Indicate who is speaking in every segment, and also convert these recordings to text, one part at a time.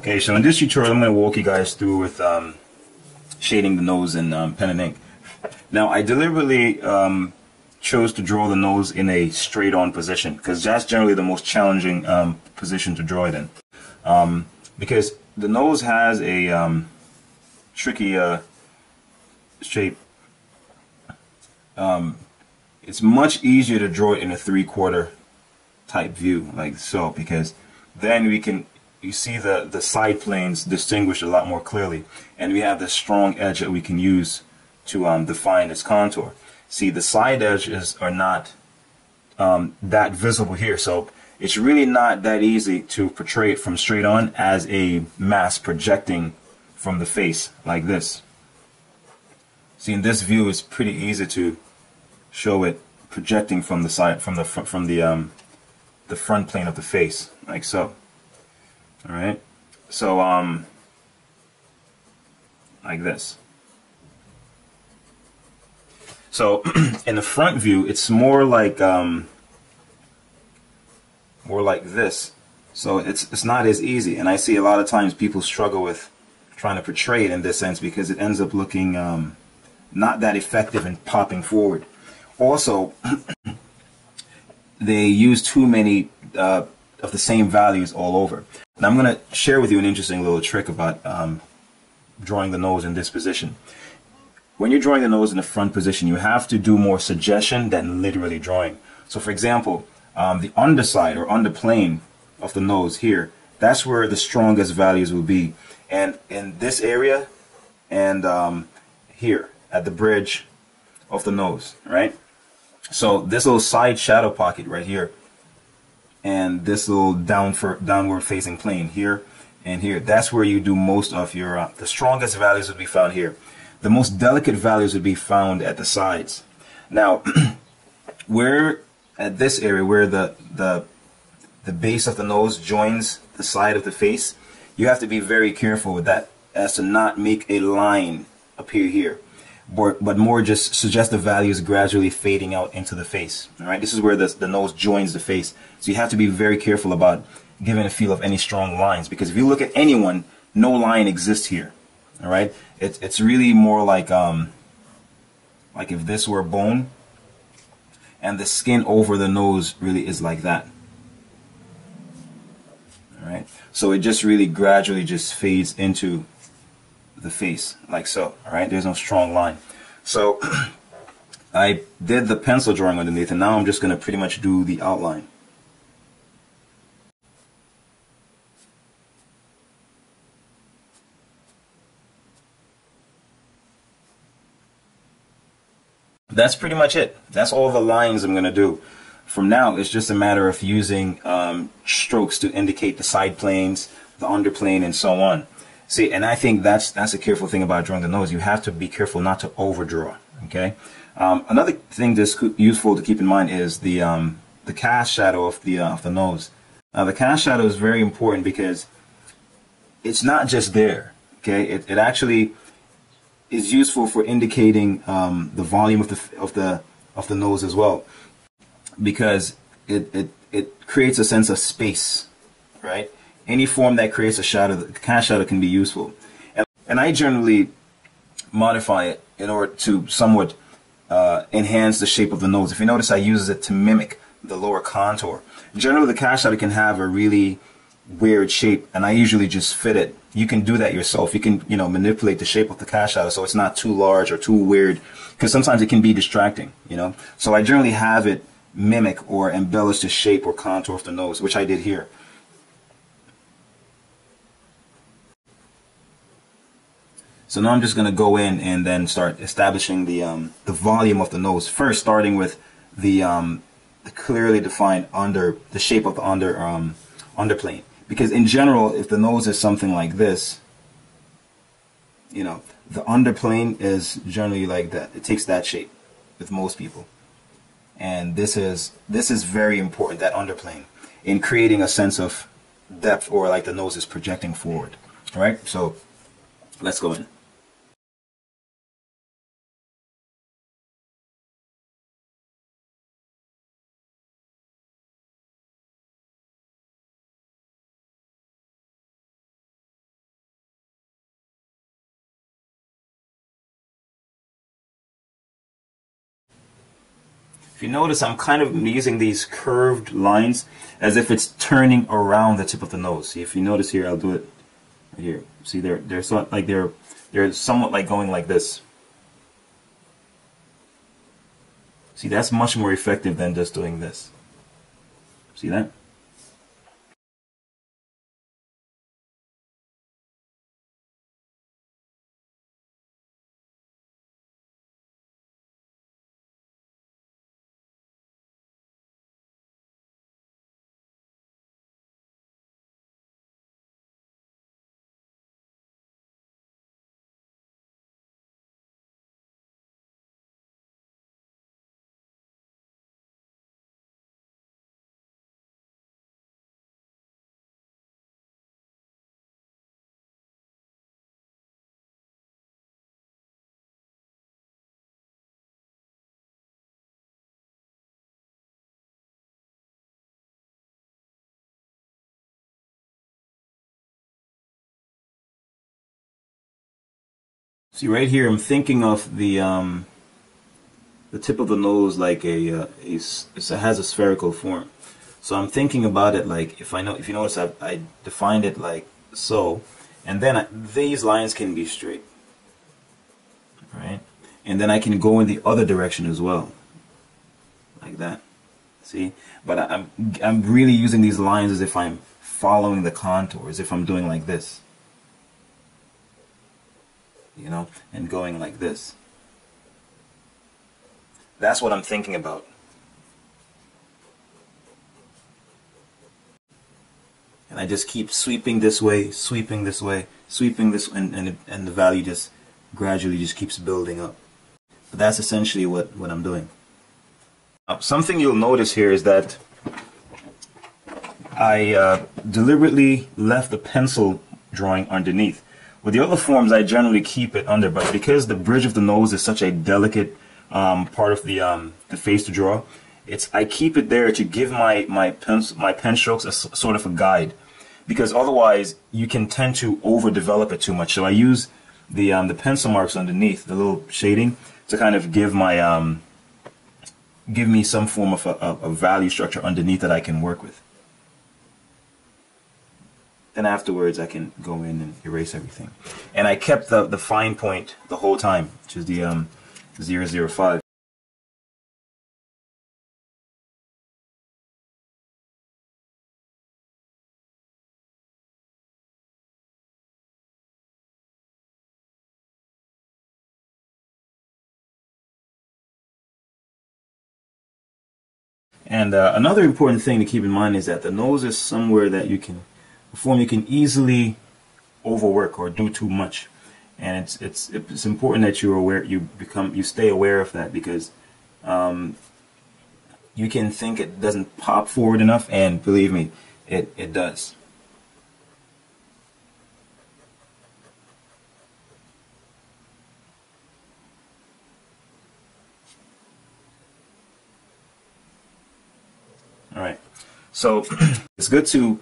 Speaker 1: Okay, so in this tutorial, I'm going to walk you guys through with shading the nose in pen and ink. Now, I deliberately chose to draw the nose in a straight-on position because that's generally the most challenging position to draw it in. Because the nose has a tricky shape. It's much easier to draw it in a three-quarter type view, like so, because then you see the side planes distinguished a lot more clearly, and we have this strong edge that we can use to define its contour. See, the side edges are not that visible here, so it's really not that easy to portray it from straight on as a mass projecting from the face like this. See, in this view, it's pretty easy to show it projecting from the side, from the front plane of the face, like so. All right, so like this. So in the front view, it's more like this. So it's not as easy, and I see a lot of times people struggle with trying to portray it in this sense because it ends up looking not that effective in popping forward. Also, they use too many of the same values all over. And I'm going to share with you an interesting little trick about drawing the nose in this position. When you're drawing the nose in the front position, you have to do more suggestion than literally drawing. So for example, the underside or underplane of the nose here, that's where the strongest values will be. And in this area and here at the bridge of the nose, right? So this little side shadow pocket right here, and this little downward facing plane here and here, that's where you do most of your the strongest values would be found here. The most delicate values would be found at the sides. Now where at this area where the base of the nose joins the side of the face, you have to be very careful with that as to not make a line appear here, but more just suggest the values gradually fading out into the face. All right, this is where the nose joins the face, so you have to be very careful about giving a feel of any strong lines, because if you look at anyone, no line exists here. All right, it's really more like if this were bone and the skin over the nose really is like that. All right, so it just really gradually just fades into the face like so. All right, there's no strong line. So I did the pencil drawing underneath, and now I'm just going to pretty much do the outline. That's pretty much it. That's all the lines I'm going to do. From now, it's just a matter of using strokes to indicate the side planes, the underplane, and so on. See, and I think that's a careful thing about drawing the nose. You have to be careful not to overdraw. Okay. Another thing that's useful to keep in mind is the cast shadow of the nose. Now, the cast shadow is very important because it's not just there. Okay, it actually is useful for indicating the volume of the nose as well, because it creates a sense of space, right? Any form that creates a shadow, the cast shadow, can be useful. And I generally modify it in order to somewhat enhance the shape of the nose. If you notice, I use it to mimic the lower contour. Generally, the cast shadow can have a really weird shape, and I usually just fit it. You can do that yourself. You can, manipulate the shape of the cast shadow so it's not too large or too weird, because sometimes it can be distracting, So I generally have it mimic or embellish the shape or contour of the nose, which I did here. So now I'm just going to go in and then start establishing the volume of the nose. First, starting with the clearly defined the shape of the underplane. Because in general, if the nose is something like this, the underplane is generally like that. It takes that shape with most people. And this is very important, that underplane, in creating a sense of depth, or like the nose is projecting forward. All right, so let's go in. If you notice, I'm kind of using these curved lines as if it's turning around the tip of the nose. See, if you notice here, I'll do it right here. See, they're sort like they're somewhat like going like this. See, that's much more effective than just doing this. See that? See, right here, I'm thinking of the tip of the nose like it has a spherical form. So I'm thinking about it like, if you notice, I defined it like so, and then these lines can be straight, right? And then I can go in the other direction as well, like that. See, but I'm really using these lines as if I'm following the contour, as if I'm doing like this, you know, and going like this. That's what I'm thinking about. And I just keep sweeping this way, sweeping this way, sweeping this, and the value just gradually just keeps building up. But that's essentially what I'm doing. Something you'll notice here is that I deliberetely left the pencil drawing underneath. With the other forms, I generally keep it under, but because the bridge of the nose is such a delicate part of the face to draw, I keep it there to give my pen strokes a sort of a guide, because otherwise you can tend to overdevelop it too much. So I use the pencil marks underneath, the little shading, to kind of give me some form of a value structure underneath that I can work with. Then afterwards I can go in and erase everything. And I kept the fine point the whole time, which is the 005. And another important thing to keep in mind is that the nose is somewhere that you can easily overwork or do too much, and it's important that you're aware, you stay aware of that, because you can think it doesn't pop forward enough, and believe me, it does. All right, so it's good to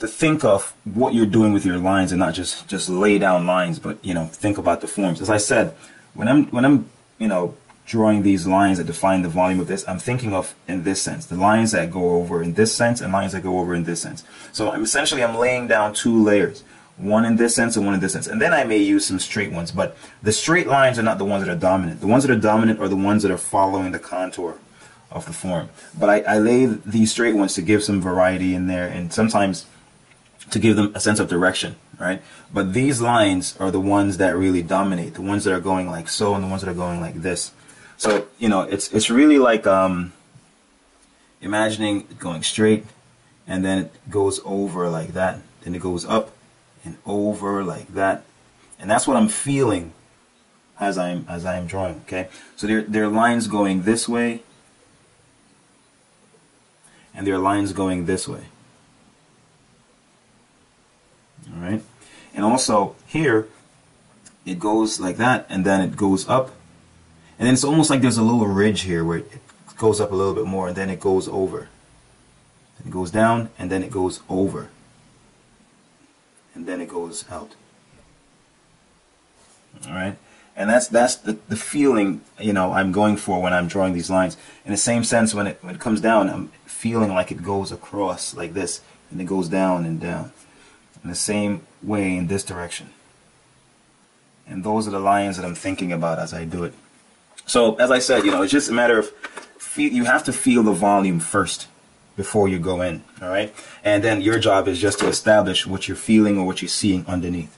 Speaker 1: think of what you're doing with your lines, and not just lay down lines, but think about the forms. As I said, when I'm drawing these lines that define the volume of this, I'm thinking of in this sense, the lines that go over in this sense and lines that go over in this sense. So I'm laying down two layers, one in this sense and one in this sense, and then I may use some straight ones, but the straight lines are not the ones that are dominant. The ones that are dominant are the ones that are following the contour of the form. But I lay these straight ones to give some variety in there, and sometimes to give them a sense of direction, right? But these lines are the ones that really dominate, the ones that are going like so and the ones that are going like this. So, it's really like imagining it going straight, and then it goes over like that, then it goes up and over like that. And that's what I'm feeling as I'm drawing, okay? So there are lines going this way, and there are lines going this way. All right, and also here it goes like that, and then it goes up, and then it's almost like there's a little ridge here where it goes up a little bit more, and then it goes over. It goes down, and then it goes over, and then it goes out. All right, And that's the feeling, you know, I'm going for when I'm drawing these lines. In the same sense, when it comes down, I'm feeling like it goes across like this, and it goes down and down. In the same way in this direction. And those are the lines that I'm thinking about as I do it. So, as I said, you know, it's just a matter of, you have to feel the volume first before you go in, all right? And then your job is just to establish what you're feeling or what you're seeing underneath.